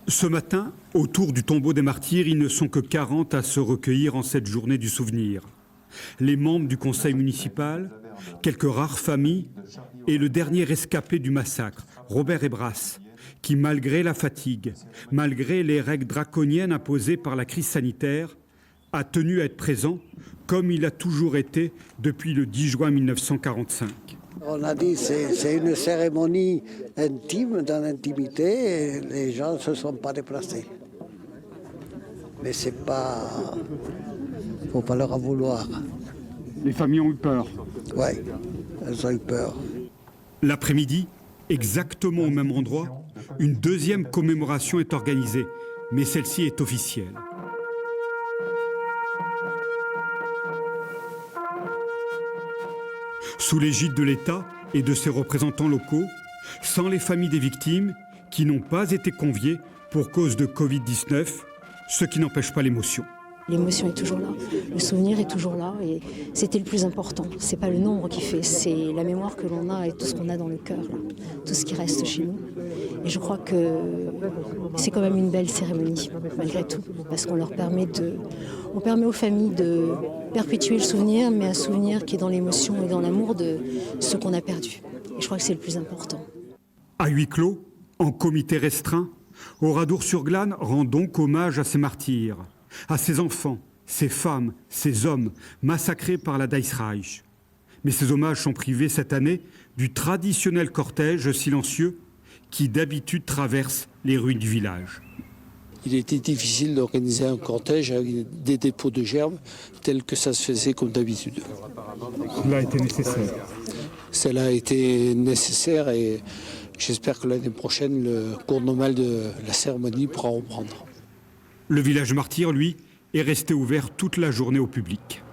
Ce matin, autour du tombeau des martyrs, ils ne sont que 40 à se recueillir en cette journée du souvenir. Les membres du conseil municipal, quelques rares familles et le dernier rescapé du massacre, Robert Ebras, qui malgré la fatigue, malgré les règles draconiennes imposées par la crise sanitaire, a tenu à être présent comme il a toujours été depuis le 10 juin 1945. On a dit que c'est une cérémonie intime, dans l'intimité, et les gens ne se sont pas déplacés. Mais c'est pas... faut pas leur en vouloir. Les familles ont eu peur. Oui, elles ont eu peur. L'après-midi, exactement au même endroit, une deuxième commémoration est organisée, mais celle-ci est officielle. Sous l'égide de l'État et de ses représentants locaux, sans les familles des victimes qui n'ont pas été conviées pour cause de Covid-19, ce qui n'empêche pas l'émotion. L'émotion est toujours là, le souvenir est toujours là et c'était le plus important. C'est pas le nombre qui fait, c'est la mémoire que l'on a et tout ce qu'on a dans le cœur, là, tout ce qui reste chez nous. Et je crois que c'est quand même une belle cérémonie, malgré tout, parce qu'on leur permet on permet aux familles de perpétuer le souvenir, mais un souvenir qui est dans l'émotion et dans l'amour de ce qu'on a perdu. Et je crois que c'est le plus important. À huis clos, en comité restreint, Oradour-sur-Glane rend donc hommage à ces martyrs, à ces enfants, ces femmes, ces hommes massacrés par la Daïs Reich. Mais ces hommages sont privés cette année du traditionnel cortège silencieux qui d'habitude traverse les rues du village. Il était difficile d'organiser un cortège avec des dépôts de gerbes tels que ça se faisait comme d'habitude. Cela a été nécessaire. Cela a été nécessaire et j'espère que l'année prochaine, le cours normal de la cérémonie pourra reprendre. Le village martyr, lui, est resté ouvert toute la journée au public.